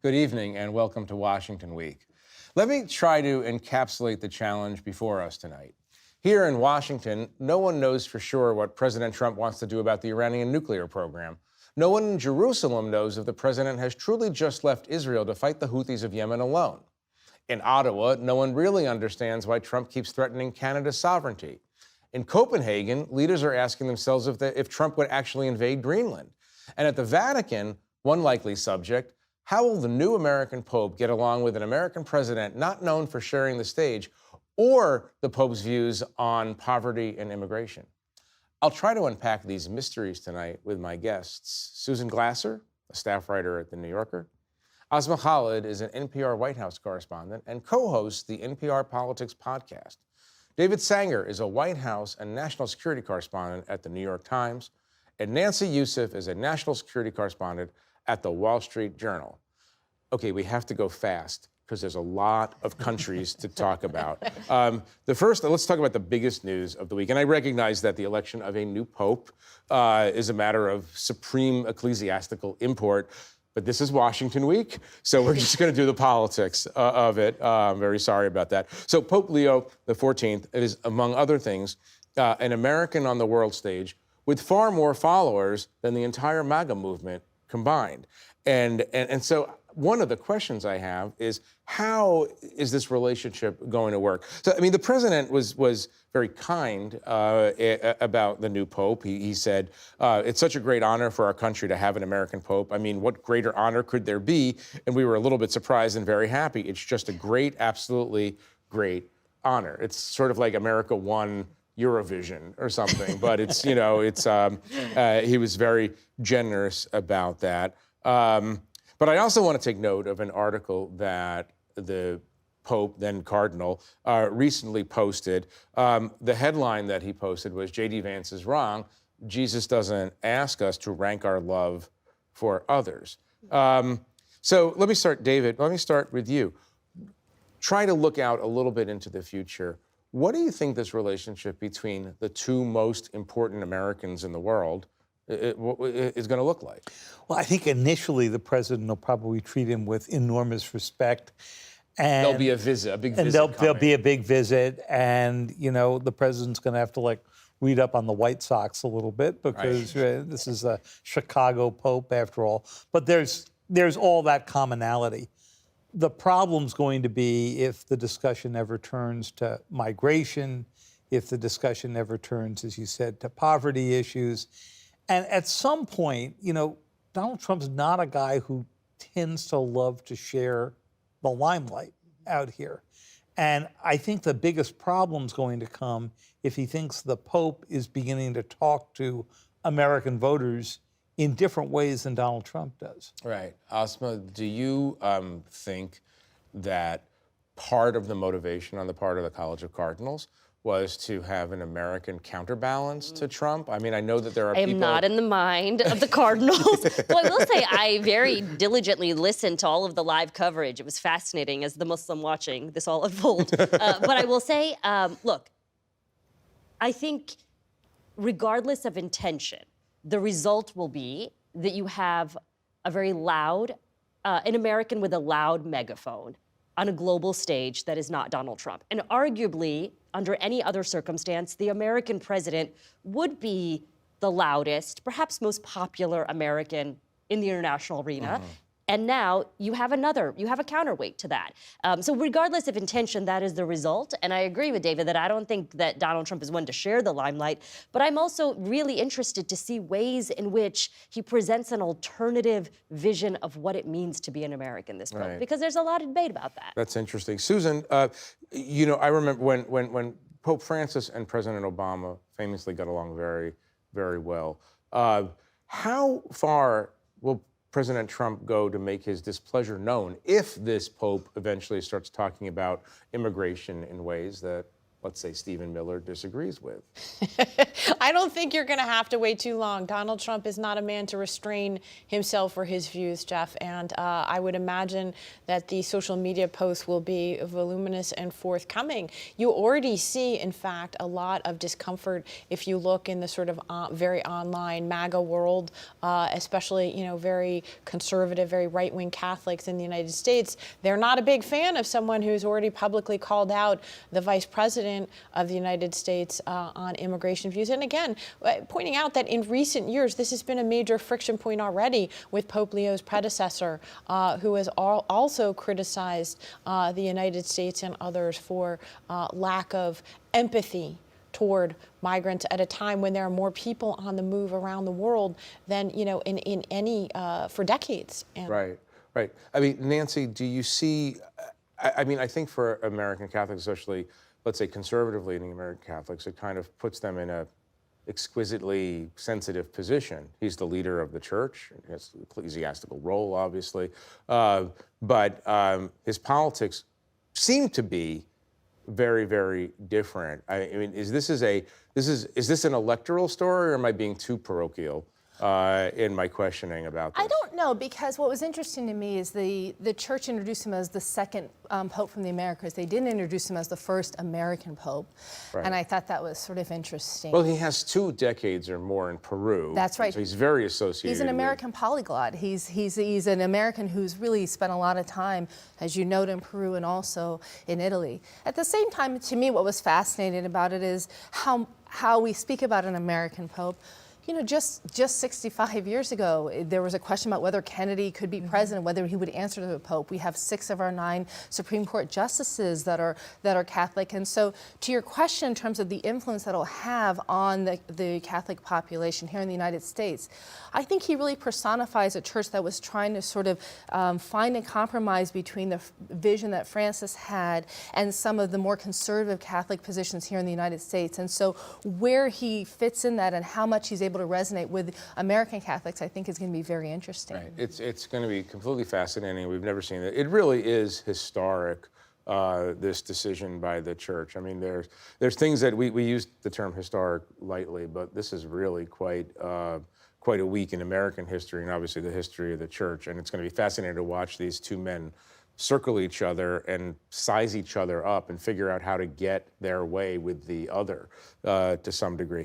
Good evening and welcome to Washington Week. Let me try to encapsulate the challenge before us tonight. Here in Washington, no one knows for sure what President Trump wants to do about the Iranian nuclear program. No one in Jerusalem knows if the president has truly just left Israel to fight the Houthis of Yemen alone. In Ottawa, no one really understands why Trump keeps threatening Canada's sovereignty. In Copenhagen, leaders are asking themselves if Trump would actually invade Greenland. And at the Vatican, one likely subject: how will the new American Pope get along with an American president not known for sharing the stage or the Pope's views on poverty and immigration? I'll try to unpack these mysteries tonight with my guests: Susan Glasser, a staff writer at The New Yorker. Asma Khalid is an NPR White House correspondent and co-hosts the NPR Politics podcast. David Sanger is a White House and national security correspondent at The New York Times. And Nancy Youssef is a national security correspondent at the Wall Street Journal. Okay, we have to go fast because there's a lot of countries to talk about. Let's talk about the biggest news of the week. And I recognize that the election of a new pope is a matter of supreme ecclesiastical import, but this is Washington Week, so we're just going to do the politics of it. I'm very sorry about that. So Pope Leo XIV is, among other things, an American on the world stage with far more followers than the entire MAGA movement combined. And so one of the questions I have is, how is this relationship going to work? So, I mean, the president was very kind about the new pope. He said, it's such a great honor for our country to have an American pope. I mean, what greater honor could there be? And we were a little bit surprised and very happy. It's just a great, absolutely great honor. It's sort of like America won Eurovision or something, but it's, you know, he was very generous about that. But I also want to take note of an article that the Pope, then Cardinal, recently posted. The headline that he posted was, J.D. Vance is wrong. Jesus doesn't ask us to rank our love for others. So let me start, David, let me start with you. Try to look out a little bit into the future. What do you think this relationship between the two most important Americans in the world is going to look like? Well, I think initially the president will probably treat him with enormous respect. And there'll be a visit, a big visit. And there'll be a big visit. And, you know, the president's going to have to, read up on the White Sox a little bit because this is a Chicago Pope after all. But there's all that commonality. The problem's going to be if the discussion ever turns to migration, if the discussion ever turns, as you said, to poverty issues. And at some point, you know, Donald Trump's not a guy who tends to love to share the limelight out here. And I think the biggest problem's going to come if he thinks the Pope is beginning to talk to American voters in different ways than Donald Trump does. Right. Asma, do you think that part of the motivation on the part of the College of Cardinals was to have an American counterbalance to Trump? I mean, I know that there are people... I am not in the mind of the Cardinals. Well, I will say I very diligently listened to all of the live coverage. It was fascinating as the Muslim watching this all unfold. But I will say, look, I think regardless of intention, the result will be that you have a very loud, an American with a loud megaphone on a global stage that is not Donald Trump. And arguably, under any other circumstance, the American president would be the loudest, perhaps most popular American in the international arena. And now you have a counterweight to that. So regardless of intention, that is the result. And I agree with David that I don't think that Donald Trump is one to share the limelight, but I'm also really interested to see ways in which he presents an alternative vision of what it means to be an American this Pope, because there's a lot of debate about that. That's interesting. Susan, you know, I remember when Pope Francis and President Obama famously got along very, very well. How far will President Trump go to make his displeasure known if this Pope eventually starts talking about immigration in ways that let's say, Stephen Miller disagrees with? I don't think you're going to have to wait too long. Donald Trump is not a man to restrain himself or his views, Jeff, and I would imagine that the social media posts will be voluminous and forthcoming. You already see, in fact, a lot of discomfort if you look in the sort of very online MAGA world, especially, very conservative, very right-wing Catholics in the United States. They're not a big fan of someone who's already publicly called out the vice president of the United States on immigration views. And again, pointing out that in recent years, this has been a major friction point already with Pope Leo's predecessor, who has also criticized the United States and others for lack of empathy toward migrants at a time when there are more people on the move around the world than, in any, for decades. And Right. I mean, Nancy, do you see, I mean, I think for American Catholics, especially, let's say conservatively leaning American Catholics, it kind of puts them in a exquisitely sensitive position. He's the leader of the church, he has an ecclesiastical role, obviously, but his politics seem to be very, very different. I mean, is this an electoral story, or am I being too parochial in my questioning about this? I don't know, because what was interesting to me is the church introduced him as the second pope from the Americas. They didn't introduce him as the first American pope, and I thought that was sort of interesting. Well, he has 2 decades or more in Peru. That's right. So he's very associated. He's an American polyglot. He's an American who's really spent a lot of time, as you note, in Peru and also in Italy. At the same time, to me, what was fascinating about it is how we speak about an American pope. Just 65 years ago, there was a question about whether Kennedy could be president, whether he would answer to the Pope. We have 6 of our 9 Supreme Court justices that are Catholic. And so to your question in terms of the influence that it'll have on the Catholic population here in the United States, I think he really personifies a church that was trying to sort of find a compromise between the vision that Francis had and some of the more conservative Catholic positions here in the United States. And so where he fits in that and how much he's able to resonate with American Catholics, I think is going to be very interesting. Right. It's going to be completely fascinating. We've never seen it. It really is historic, this decision by the church. I mean, there's things that we use the term historic lightly, but this is really quite a week in American history, and obviously the history of the church. And it's going to be fascinating to watch these 2 men circle each other and size each other up and figure out how to get their way with the other to some degree.